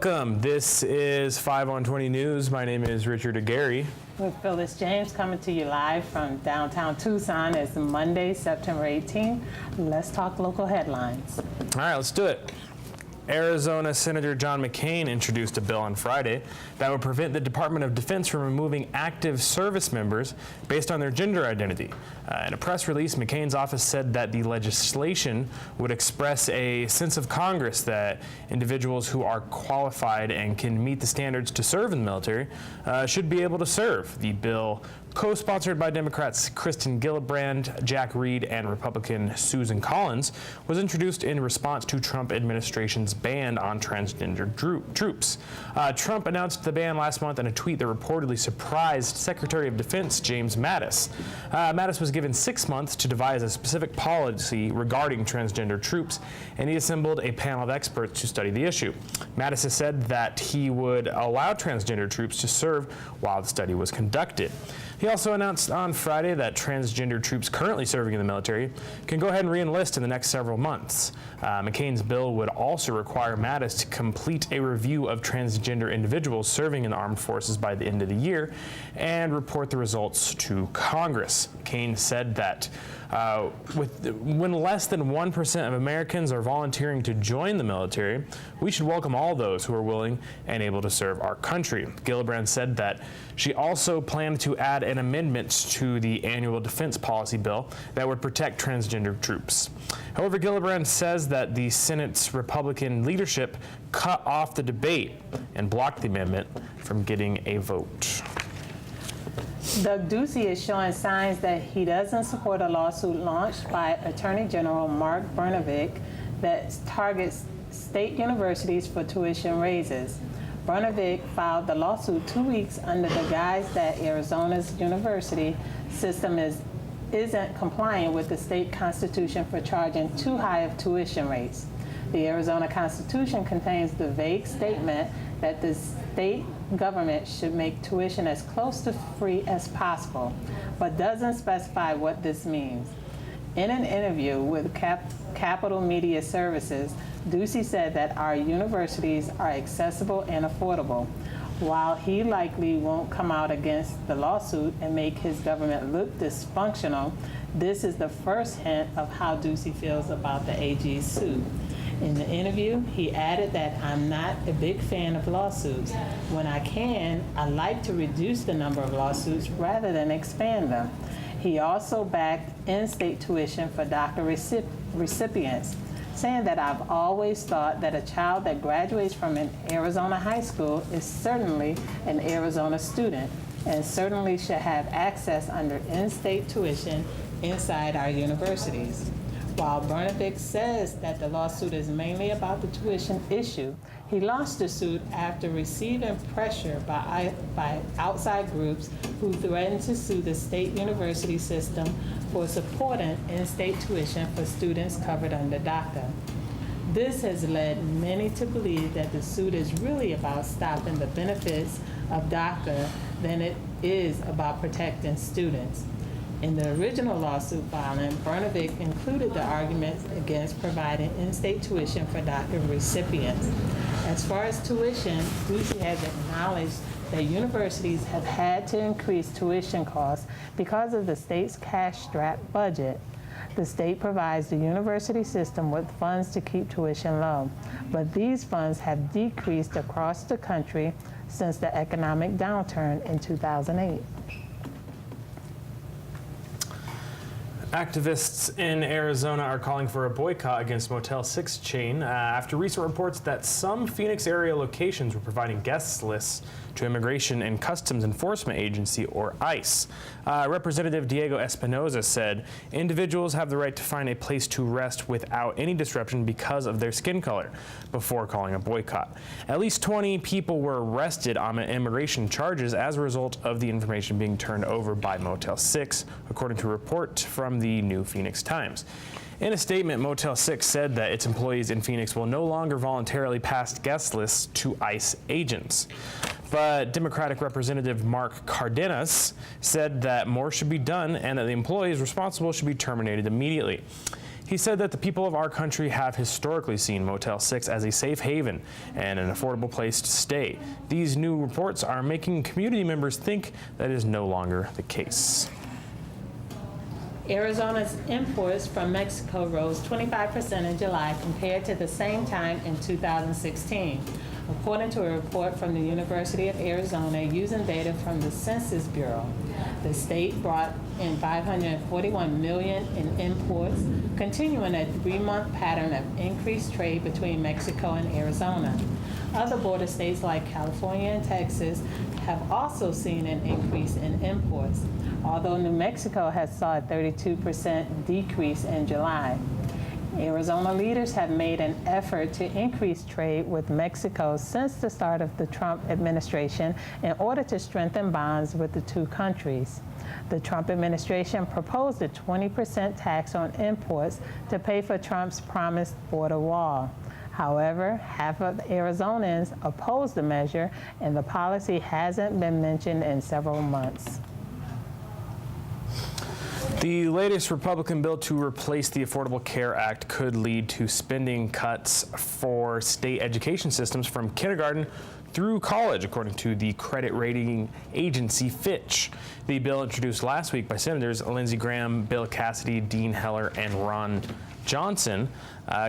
Welcome. This is 5 on 20 News. My name is Richard Agurrie. With Phyllis James coming to you live from downtown Tucson. It's Monday, September 18th. Let's talk local headlines. All right, let's do it. Arizona Senator John McCain introduced a bill on Friday that would prevent the Department of Defense from removing active service members based on their gender identity. In a press release, McCain's office said that the legislation would express a sense of Congress that individuals who are qualified and can meet the standards to serve in the military should be able to serve. The bill, co-sponsored by Democrats Kristen Gillibrand, Jack Reed, and Republican Susan Collins, was introduced in response to Trump administration's ban on transgender troops. Trump announced the ban last month in a tweet that reportedly surprised Secretary of Defense James Mattis. Mattis was given 6 months to devise a specific policy regarding transgender troops, and he assembled a panel of experts to study the issue. Mattis has said that he would allow transgender troops to serve while the study was conducted. He also announced on Friday that transgender troops currently serving in the military can go ahead and re-enlist in the next several months. McCain's bill would also require Mattis to complete a review of transgender individuals serving in the armed forces by the end of the year and report the results to Congress. McCain said that when less than 1% of Americans are volunteering to join the military, we should welcome all those who are willing and able to serve our country. Gillibrand said that she also planned to add an amendment to the annual defense policy bill that would protect transgender troops. However, Gillibrand says that the Senate's Republican leadership cut off the debate and blocked the amendment from getting a vote. Doug Ducey is showing signs that he doesn't support a lawsuit launched by Attorney General Mark Brnovich that targets state universities for tuition raises. Brnovich filed the lawsuit 2 weeks under the guise that Arizona's university system isn't compliant with the state constitution for charging too high of tuition rates. The Arizona Constitution contains the vague statement that the state government should make tuition as close to free as possible, but doesn't specify what this means. In an interview with Capital Media Services, Ducey said that our universities are accessible and affordable. While he likely won't come out against the lawsuit and make his government look dysfunctional, this is the first hint of how Ducey feels about the AG's suit. In the interview, he added that I'm not a big fan of lawsuits. When I can, I like to reduce the number of lawsuits rather than expand them. He also backed in-state tuition for DACA recipients, saying that I've always thought that a child that graduates from an Arizona high school is certainly an Arizona student and certainly should have access under in-state tuition inside our universities. While Brnovich says that the lawsuit is mainly about the tuition issue, he launched the suit after receiving pressure by outside groups who threatened to sue the state university system for supporting in-state tuition for students covered under DACA. This has led many to believe that the suit is really about stopping the benefits of DACA than it is about protecting students. In the original lawsuit filing, Brnovich included the arguments against providing in-state tuition for DACA recipients. As far as tuition, Ducey has acknowledged that universities have had to increase tuition costs because of the state's cash-strapped budget. The state provides the university system with funds to keep tuition low, but these funds have decreased across the country since the economic downturn in 2008. Activists in Arizona are calling for a boycott against Motel 6 chain after recent reports that some Phoenix area locations were providing guest lists to Immigration and Customs Enforcement Agency, or ICE. Representative Diego Espinoza said individuals have the right to find a place to rest without any disruption because of their skin color, before calling a boycott. At least 20 people were arrested on immigration charges as a result of the information being turned over by Motel 6, according to a report from the New Phoenix Times. In a statement, Motel 6 said that its employees in Phoenix will no longer voluntarily pass guest lists to ICE agents. But Democratic Representative Mark Cardenas said that more should be done and that the employees responsible should be terminated immediately. He said that the people of our country have historically seen Motel 6 as a safe haven and an affordable place to stay. These new reports are making community members think that is no longer the case. Arizona's imports from Mexico rose 25% in July compared to the same time in 2016, according to a report from the University of Arizona using data from the Census Bureau. The state brought in $541 million in imports, continuing a 3-month pattern of increased trade between Mexico and Arizona. Other border states like California and Texas have also seen an increase in imports, although New Mexico has saw a 32% decrease in July. Arizona leaders have made an effort to increase trade with Mexico since the start of the Trump administration in order to strengthen bonds with the two countries. The Trump administration proposed a 20% tax on imports to pay for Trump's promised border wall. However, half of Arizonans oppose the measure, and the policy hasn't been mentioned in several months. The latest Republican bill to replace the Affordable Care Act could lead to spending cuts for state education systems from kindergarten through college, according to the credit rating agency Fitch. The bill introduced last week by Senators Lindsey Graham, Bill Cassidy, Dean Heller, and Ron Johnson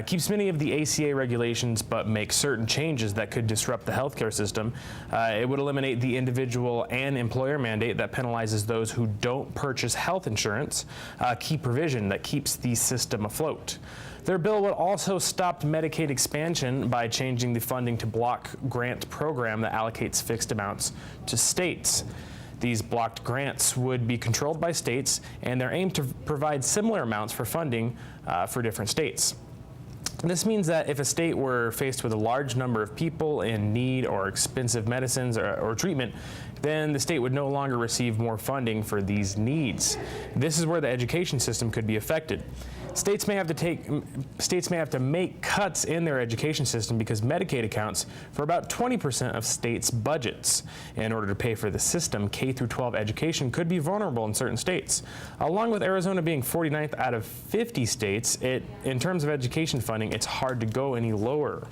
keeps many of the ACA regulations but makes certain changes that could disrupt the healthcare system. It would eliminate the individual and employer mandate that penalizes those who don't purchase health insurance, a key provision that keeps the system afloat. Their bill would also stop Medicaid expansion by changing the funding to block grant program that allocates fixed amounts to states. These blocked grants would be controlled by states, and they're aimed to provide similar amounts for funding for different states. This means that if a state were faced with a large number of people in need or expensive medicines or treatment, then the state would no longer receive more funding for these needs. This is where the education system could be affected. States may have to make cuts in their education system because Medicaid accounts for about 20% of states' budgets. In order to pay for the system, K through 12 education could be vulnerable in certain states. Along with Arizona being 49th out of 50 states, in terms of education funding, it's hard to go any lower.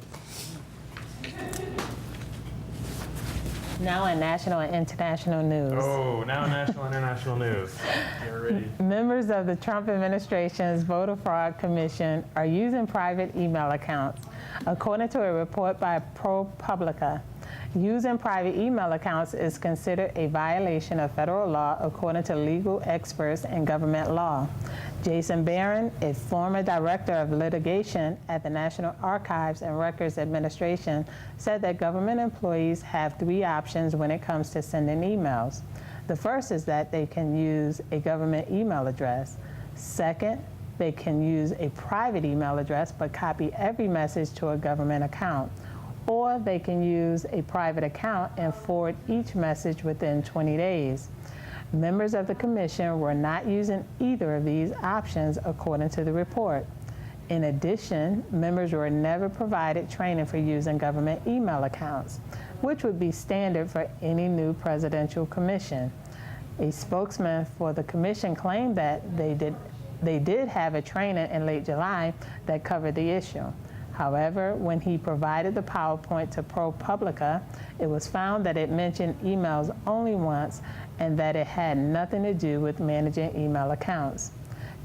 Now in national and international news. Oh, now national and international news. Get ready. Members of the Trump administration's Voter Fraud Commission are using private email accounts, according to a report by ProPublica. Using private email accounts is considered a violation of federal law, according to legal experts in government law. Jason Barron, a former director of litigation at the National Archives and Records Administration, said that government employees have 3 options when it comes to sending emails. The first is that they can use a government email address. Second, they can use a private email address but copy every message to a government account. Or they can use a private account and forward each message within 20 days. Members of the commission were not using either of these options, according to the report. In addition, members were never provided training for using government email accounts, which would be standard for any new presidential commission. A spokesman for the commission claimed that they did have a training in late July that covered the issue. However, when he provided the PowerPoint to ProPublica, it was found that it mentioned emails only once and that it had nothing to do with managing email accounts.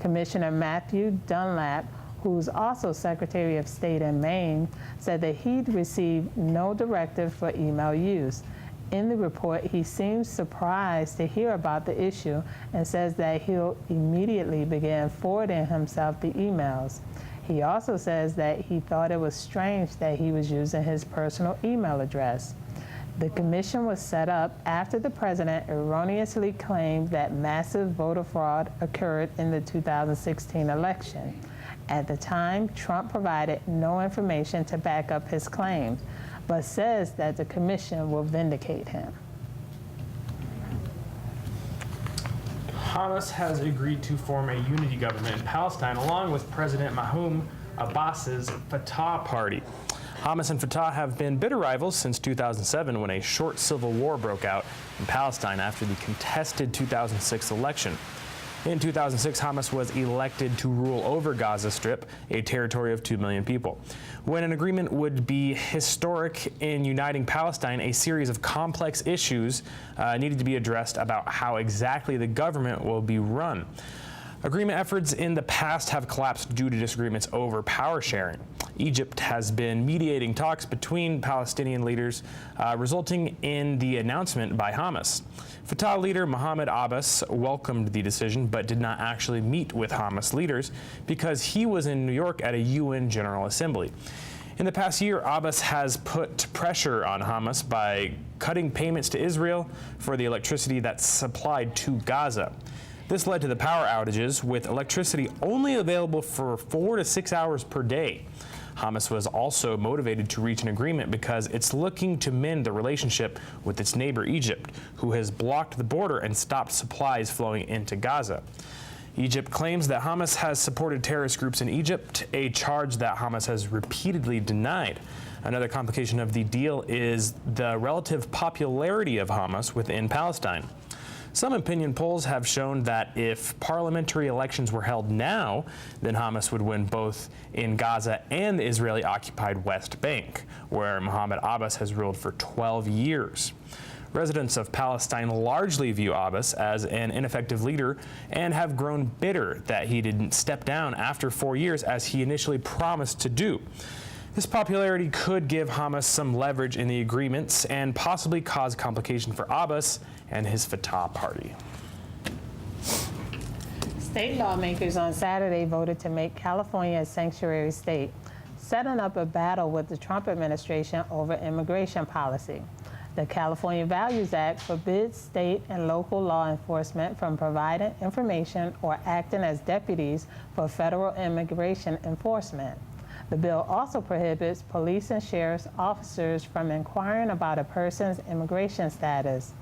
Commissioner Matthew Dunlap, who's also Secretary of State in Maine, said that he'd received no directive for email use. In the report, he seems surprised to hear about the issue and says that he'll immediately begin forwarding himself the emails. He also says that he thought it was strange that he was using his personal email address. The commission was set up after the president erroneously claimed that massive voter fraud occurred in the 2016 election. At the time, Trump provided no information to back up his claims, but says that the commission will vindicate him. Hamas has agreed to form a unity government in Palestine along with President Mahmoud Abbas's Fatah party. Hamas and Fatah have been bitter rivals since 2007 when a short civil war broke out in Palestine after the contested 2006 election. In 2006, Hamas was elected to rule over Gaza Strip, a territory of 2 million people. When an agreement would be historic in uniting Palestine, a series of complex issues needed to be addressed about how exactly the government will be run. Agreement efforts in the past have collapsed due to disagreements over power sharing. Egypt has been mediating talks between Palestinian leaders, resulting in the announcement by Hamas. Fatah leader Mahmoud Abbas welcomed the decision but did not actually meet with Hamas leaders because he was in New York at a UN General Assembly. In the past year, Abbas has put pressure on Hamas by cutting payments to Israel for the electricity that's supplied to Gaza. This led to the power outages, with electricity only available for 4 to 6 hours per day. Hamas was also motivated to reach an agreement because it's looking to mend the relationship with its neighbor Egypt, who has blocked the border and stopped supplies flowing into Gaza. Egypt claims that Hamas has supported terrorist groups in Egypt, a charge that Hamas has repeatedly denied. Another complication of the deal is the relative popularity of Hamas within Palestine. Some opinion polls have shown that if parliamentary elections were held now, then Hamas would win both in Gaza and the Israeli-occupied West Bank, where Mahmoud Abbas has ruled for 12 years. Residents of Palestine largely view Abbas as an ineffective leader and have grown bitter that he didn't step down after 4 years as he initially promised to do. This popularity could give Hamas some leverage in the agreements and possibly cause complication for Abbas and his Fatah party. State lawmakers on Saturday voted to make California a sanctuary state, setting up a battle with the Trump administration over immigration policy. The California Values Act forbids state and local law enforcement from providing information or acting as deputies for federal immigration enforcement. The bill also prohibits police and sheriff's officers from inquiring about a person's immigration status.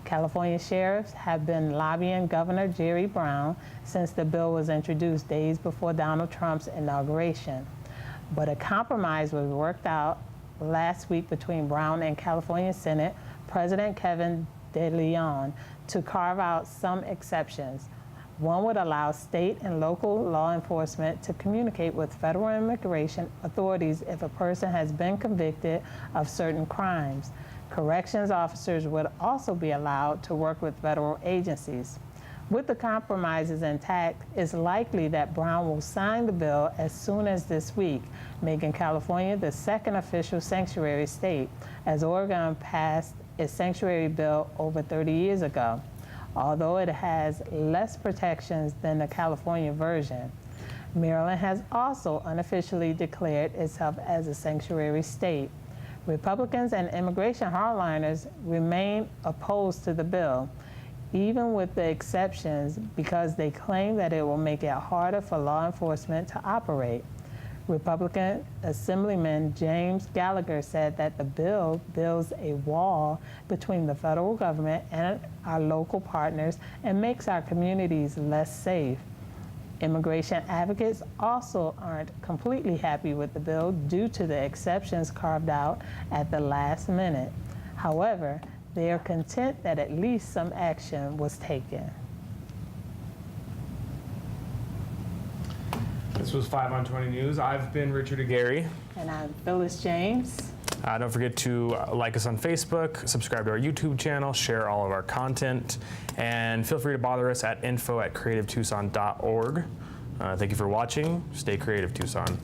California sheriffs have been lobbying Governor Jerry Brown since the bill was introduced days before Donald Trump's inauguration. But a compromise was worked out last week between Brown and California Senate President Kevin De Leon to carve out some exceptions. One would allow state and local law enforcement to communicate with federal immigration authorities if a person has been convicted of certain crimes. Corrections officers would also be allowed to work with federal agencies. With the compromises intact, it's likely that Brown will sign the bill as soon as this week, making California the second official sanctuary state, as Oregon passed its sanctuary bill over 30 years ago, although it has less protections than the California version. Maryland has also unofficially declared itself as a sanctuary state. Republicans and immigration hardliners remain opposed to the bill, even with the exceptions, because they claim that it will make it harder for law enforcement to operate. Republican Assemblyman James Gallagher said that the bill builds a wall between the federal government and our local partners and makes our communities less safe. Immigration advocates also aren't completely happy with the bill due to the exceptions carved out at the last minute. However, they are content that at least some action was taken. This was 5 on 20 News. I've been Richard Agurrie. And I'm Phyllis James. Don't forget to like us on Facebook, subscribe to our YouTube channel, share all of our content, and feel free to bother us at info@creativetucson.org. Thank you for watching. Stay creative, Tucson.